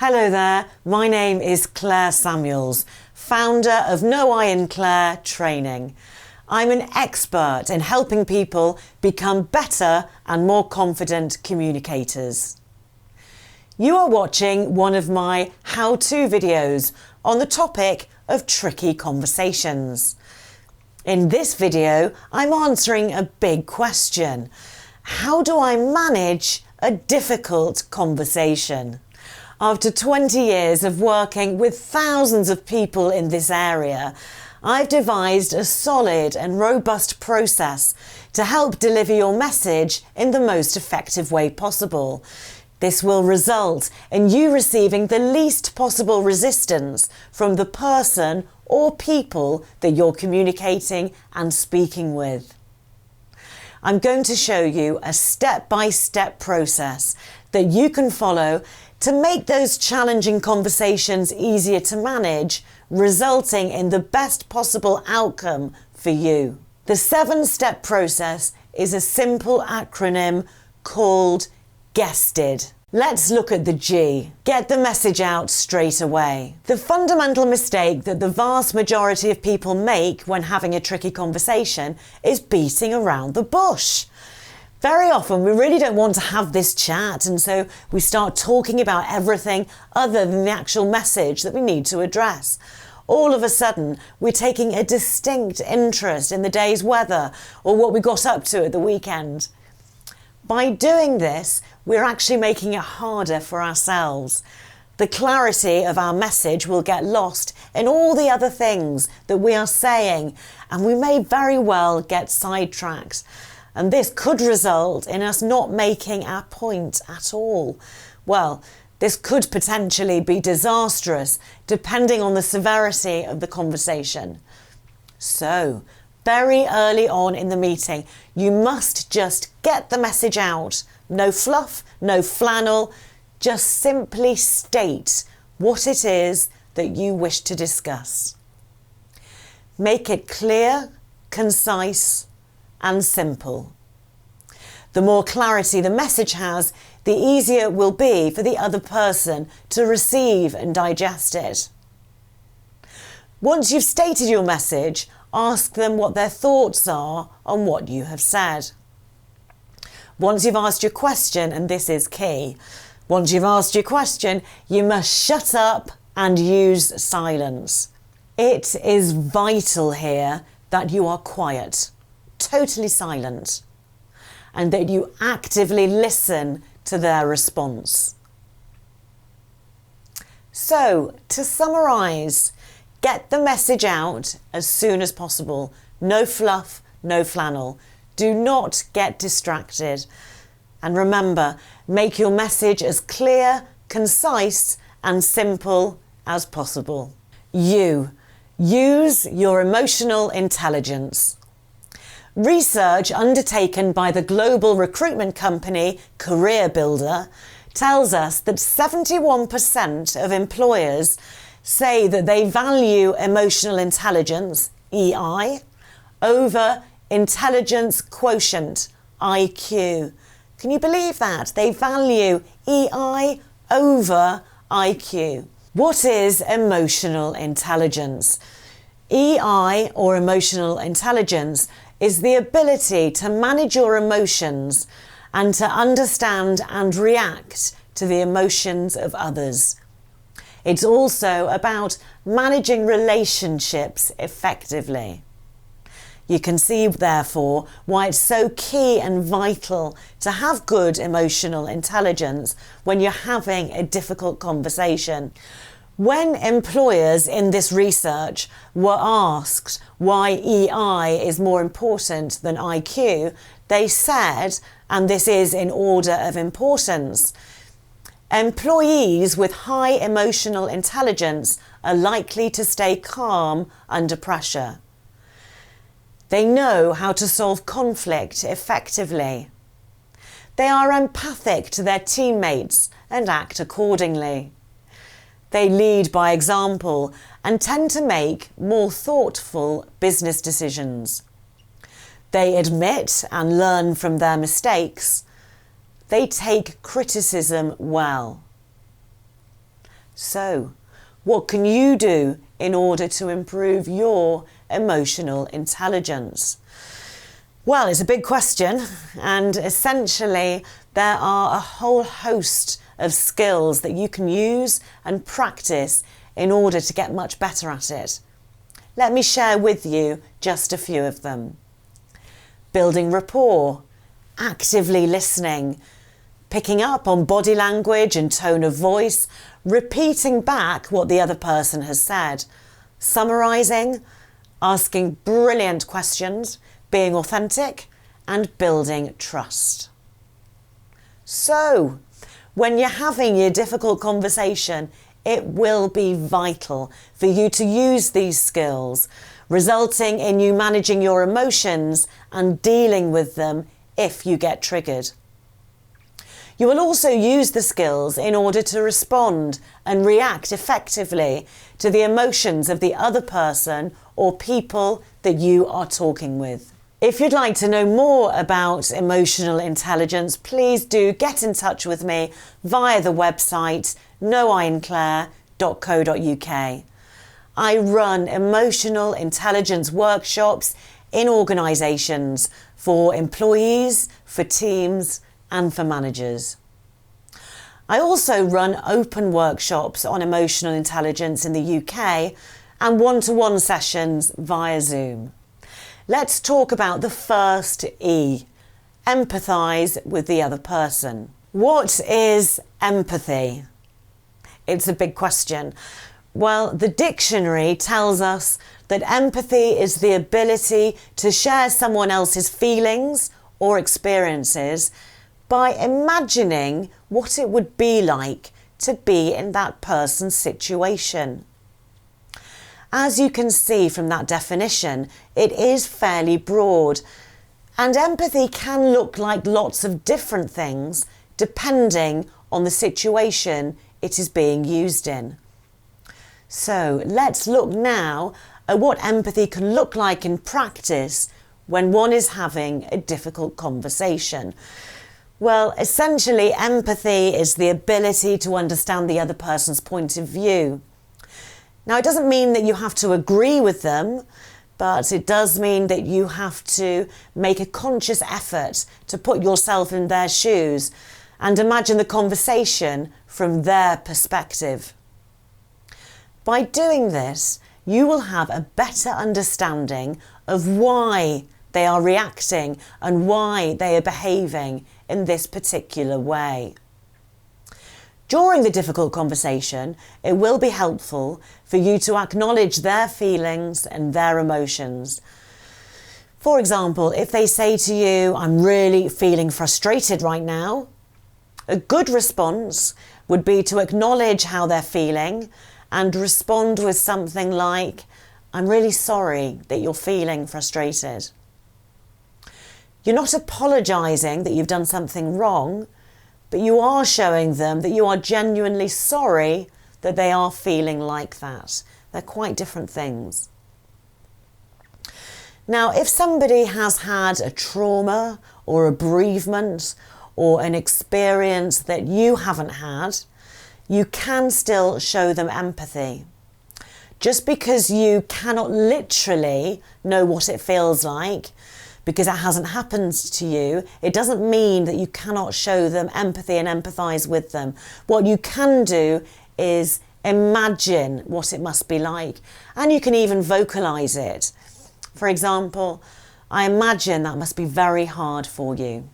Hello there, my name is Clare Samuels, founder of No I in Clare Training. I'm an expert in helping people become better and more confident communicators. You are watching one of my how-to videos on the topic of tricky conversations. In this video, I'm answering a big question. How do I manage a difficult conversation? After 20 years of working with thousands of people in this area, I've devised a solid and robust process to help deliver your message in the most effective way possible. This will result in you receiving the least possible resistance from the person or people that you're communicating and speaking with. I'm going to show you a step-by-step process that you can follow to make those challenging conversations easier to manage, resulting in the best possible outcome for you. The 7-step process is a simple acronym called GESTED. Let's look at the G. Get the message out straight away. The fundamental mistake that the vast majority of people make when having a tricky conversation is beating around the bush. Very often we really don't want to have this chat, and so we start talking about everything other than the actual message that we need to address. All of a sudden, we're taking a distinct interest in the day's weather or what we got up to at the weekend. By doing this, we're actually making it harder for ourselves. The clarity of our message will get lost in all the other things that we are saying, and we may very well get sidetracked. And this could result in us not making our point at all. Well, this could potentially be disastrous depending on the severity of the conversation. So, very early on in the meeting, you must just get the message out. No fluff, no flannel, just simply state what it is that you wish to discuss. Make it clear, concise, and simple. The more clarity the message has, the easier it will be for the other person to receive and digest it. Once you've stated your message, ask them what their thoughts are on what you have said. Once you've asked your question, and this is key, once you've asked your question, you must shut up and use silence. It is vital here that you are quiet, totally silent, and that you actively listen to their response. So, to summarise, get the message out as soon as possible. No fluff, no flannel. Do not get distracted. And remember, make your message as clear, concise and simple as possible. You. Use your emotional intelligence. Research undertaken by the global recruitment company Career Builder tells us that 71% of employers say that they value emotional intelligence, EI, over intelligence quotient, IQ. Can you believe that? They value EI over IQ. What is emotional intelligence? EI, or emotional intelligence, is the ability to manage your emotions and to understand and react to the emotions of others. It's also about managing relationships effectively. You can see, therefore, why it's so key and vital to have good emotional intelligence when you're having a difficult conversation. When employers in this research were asked why EI is more important than IQ, they said, and this is in order of importance, employees with high emotional intelligence are likely to stay calm under pressure. They know how to solve conflict effectively. They are empathic to their teammates and act accordingly. They lead by example and tend to make more thoughtful business decisions. They admit and learn from their mistakes. They take criticism well. So, what can you do in order to improve your emotional intelligence? Well, it's a big question, and essentially there are a whole host of skills that you can use and practice in order to get much better at it. Let me share with you just a few of them. Building rapport, actively listening, picking up on body language and tone of voice, repeating back what the other person has said, summarising, asking brilliant questions, being authentic, and building trust. So, when you're having your difficult conversation, it will be vital for you to use these skills, resulting in you managing your emotions and dealing with them if you get triggered. You will also use the skills in order to respond and react effectively to the emotions of the other person or people that you are talking with. If you'd like to know more about emotional intelligence, please do get in touch with me via the website noironclaire.co.uk. I run emotional intelligence workshops in organisations for employees, for teams, and for managers. I also run open workshops on emotional intelligence in the UK and one-to-one sessions via Zoom. Let's talk about the first E, empathise with the other person. What is empathy? It's a big question. Well, the dictionary tells us that empathy is the ability to share someone else's feelings or experiences by imagining what it would be like to be in that person's situation. As you can see from that definition, it is fairly broad, and empathy can look like lots of different things depending on the situation it is being used in. So let's look now at what empathy can look like in practice when one is having a difficult conversation. Well, essentially, empathy is the ability to understand the other person's point of view. Now, it doesn't mean that you have to agree with them, but it does mean that you have to make a conscious effort to put yourself in their shoes and imagine the conversation from their perspective. By doing this, you will have a better understanding of why they are reacting and why they are behaving in this particular way. During the difficult conversation, it will be helpful for you to acknowledge their feelings and their emotions. For example, if they say to you, "I'm really feeling frustrated right now," a good response would be to acknowledge how they're feeling and respond with something like, "I'm really sorry that you're feeling frustrated." You're not apologising that you've done something wrong, but you are showing them that you are genuinely sorry that they are feeling like that. They're quite different things. Now, if somebody has had a trauma or a bereavement or an experience that you haven't had, you can still show them empathy. Just because you cannot literally know what it feels like, because it hasn't happened to you, it doesn't mean that you cannot show them empathy and empathise with them. What you can do is imagine what it must be like, and you can even vocalise it. For example, "I imagine that must be very hard for you."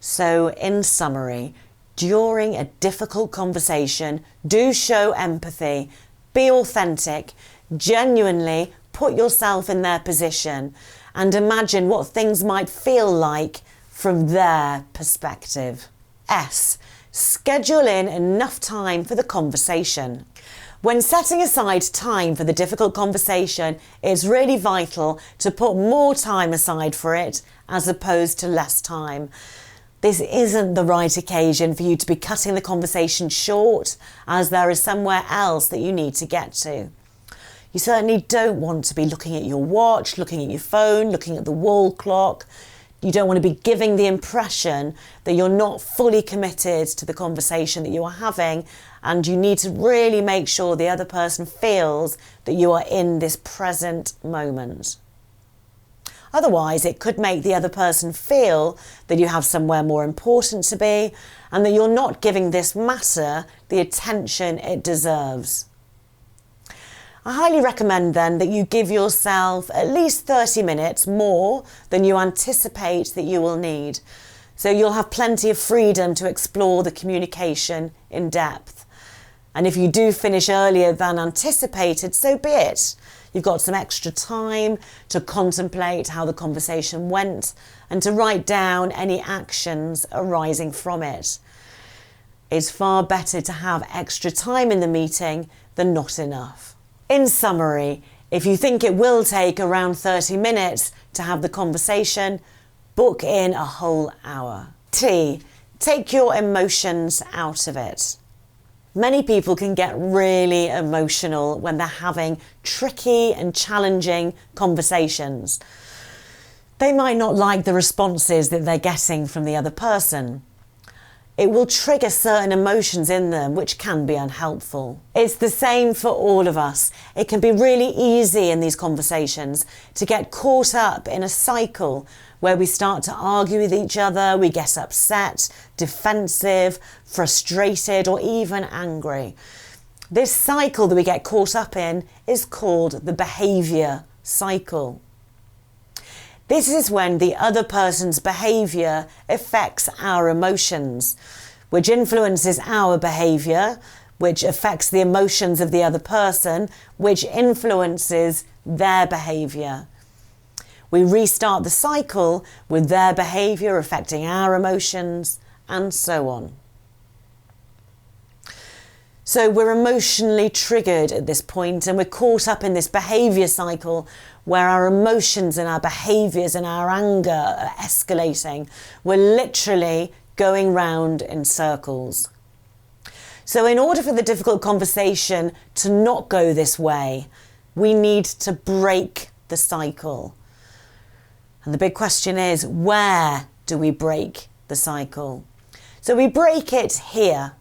So, in summary, during a difficult conversation, do show empathy, be authentic, genuinely put yourself in their position and imagine what things might feel like from their perspective. S. Schedule in enough time for the conversation. When setting aside time for the difficult conversation, it's really vital to put more time aside for it as opposed to less time. This isn't the right occasion for you to be cutting the conversation short, as there is somewhere else that you need to get to. You certainly don't want to be looking at your watch, looking at your phone, looking at the wall clock. You don't want to be giving the impression that you're not fully committed to the conversation that you are having, and you need to really make sure the other person feels that you are in this present moment. Otherwise, it could make the other person feel that you have somewhere more important to be and that you're not giving this matter the attention it deserves. I highly recommend then that you give yourself at least 30 minutes more than you anticipate that you will need. So you'll have plenty of freedom to explore the communication in depth. And if you do finish earlier than anticipated, so be it. You've got some extra time to contemplate how the conversation went and to write down any actions arising from it. It's far better to have extra time in the meeting than not enough. In summary, if you think it will take around 30 minutes to have the conversation, book in a whole hour. T, take your emotions out of it. Many people can get really emotional when they're having tricky and challenging conversations. They might not like the responses that they're getting from the other person. It will trigger certain emotions in them which can be unhelpful. It's the same for all of us. It can be really easy in these conversations to get caught up in a cycle where we start to argue with each other, we get upset, defensive, frustrated, or even angry. This cycle that we get caught up in is called the behaviour cycle. This is when the other person's behaviour affects our emotions, which influences our behaviour, which affects the emotions of the other person, which influences their behaviour. We restart the cycle with their behaviour affecting our emotions, and so on. So we're emotionally triggered at this point, and we're caught up in this behaviour cycle where our emotions and our behaviours and our anger are escalating. We're literally going round in circles. So in order for the difficult conversation to not go this way, we need to break the cycle. And the big question is, where do we break the cycle? So we break it here,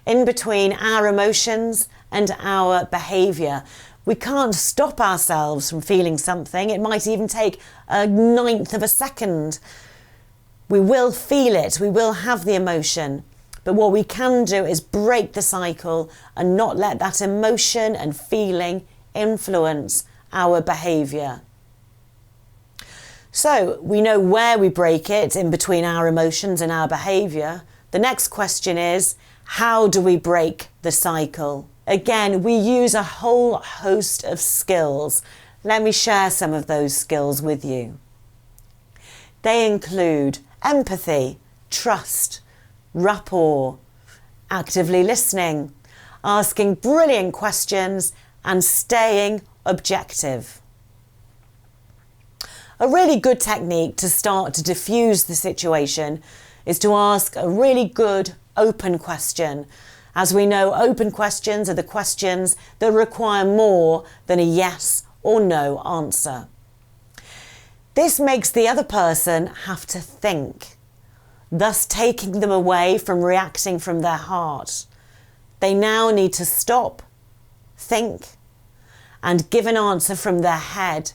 in between our emotions and our behaviour. We can't stop ourselves from feeling something. It might even take a 1/9 of a second. We will feel it, we will have the emotion. But what we can do is break the cycle and not let that emotion and feeling influence our behaviour. So we know where we break it, in between our emotions and our behaviour. The next question is, how do we break the cycle? Again, we use a whole host of skills. Let me share some of those skills with you. They include empathy, trust, rapport, actively listening, asking brilliant questions, and staying objective. A really good technique to start to diffuse the situation is to ask a really good open question. As we know, open questions are the questions that require more than a yes or no answer. This makes the other person have to think, thus taking them away from reacting from their heart. They now need to stop, think, and give an answer from their head.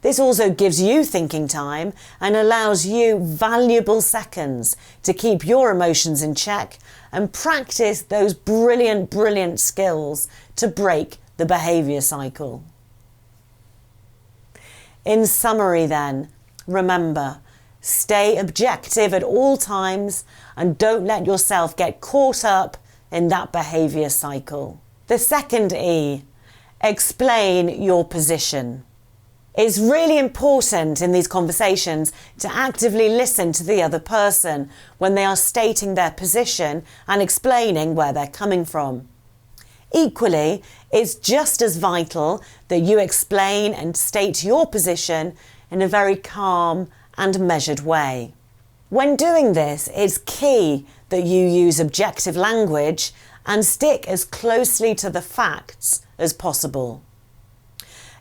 This also gives you thinking time and allows you valuable seconds to keep your emotions in check and practice those brilliant skills to break the behaviour cycle. In summary then, remember, stay objective at all times and don't let yourself get caught up in that behaviour cycle. The second E, explain your position. It's really important in these conversations to actively listen to the other person when they are stating their position and explaining where they're coming from. Equally, it's just as vital that you explain and state your position in a very calm and measured way. When doing this, it's key that you use objective language and stick as closely to the facts as possible.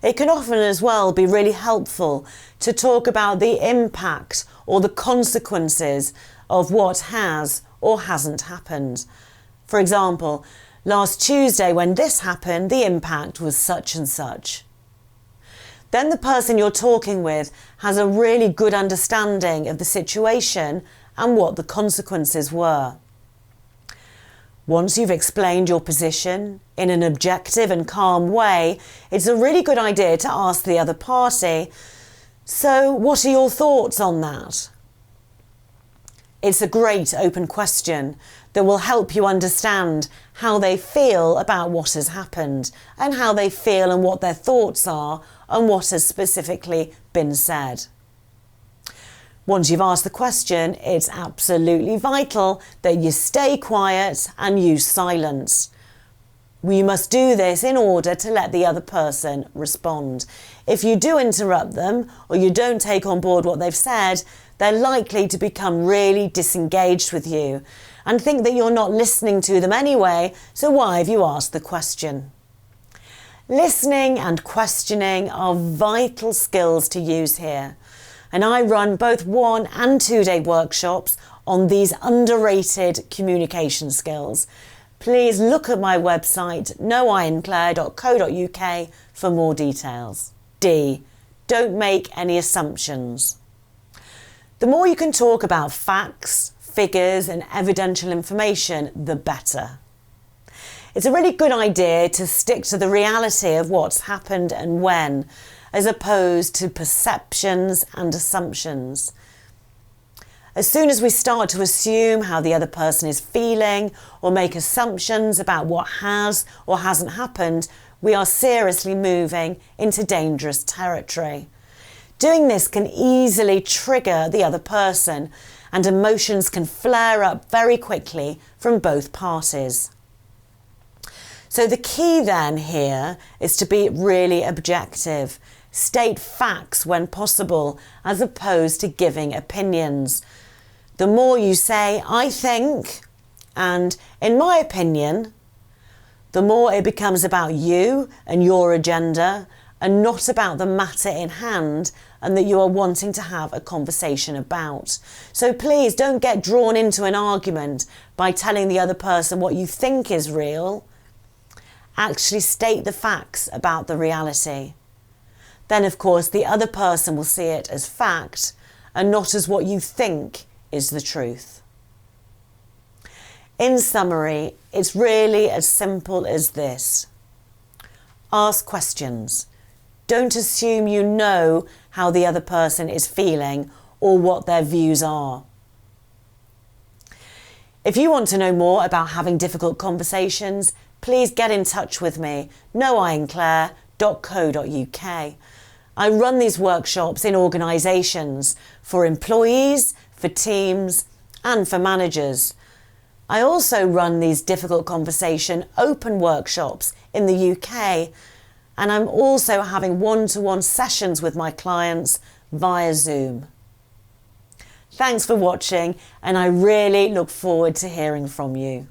It can often as well be really helpful to talk about the impact or the consequences of what has or hasn't happened. For example, last Tuesday when this happened, the impact was such and such. Then the person you're talking with has a really good understanding of the situation and what the consequences were. Once you've explained your position in an objective and calm way, it's a really good idea to ask the other party, so what are your thoughts on that? It's a great open question that will help you understand how they feel about what has happened and how they feel and what their thoughts are on what has specifically been said. Once you've asked the question, it's absolutely vital that you stay quiet and use silence. You must do this in order to let the other person respond. If you do interrupt them or you don't take on board what they've said, they're likely to become really disengaged with you and think that you're not listening to them anyway, so why have you asked the question? Listening and questioning are vital skills to use here. And I run both 1 and 2 day workshops on these underrated communication skills. Please look at my website, noiandclare.co.uk for more details. D. Don't make any assumptions. The more you can talk about facts, figures and evidential information, the better. It's a really good idea to stick to the reality of what's happened and when, as opposed to perceptions and assumptions. As soon as we start to assume how the other person is feeling or make assumptions about what has or hasn't happened, we are seriously moving into dangerous territory. Doing this can easily trigger the other person, and emotions can flare up very quickly from both parties. So the key then here is to be really objective. State facts when possible, as opposed to giving opinions. The more you say, I think, and in my opinion, the more it becomes about you and your agenda and not about the matter in hand and that you are wanting to have a conversation about. So please don't get drawn into an argument by telling the other person what you think is real. Actually state the facts about the reality. Then, of course, the other person will see it as fact and not as what you think is the truth. In summary, it's really as simple as this. Ask questions. Don't assume you know how the other person is feeling or what their views are. If you want to know more about having difficult conversations, please get in touch with me, noiandclare.co.uk. I run these workshops in organisations for employees, for teams and for managers. I also run these difficult conversation open workshops in the UK, and I'm also having one-to-one sessions with my clients via Zoom. Thanks for watching, and I really look forward to hearing from you.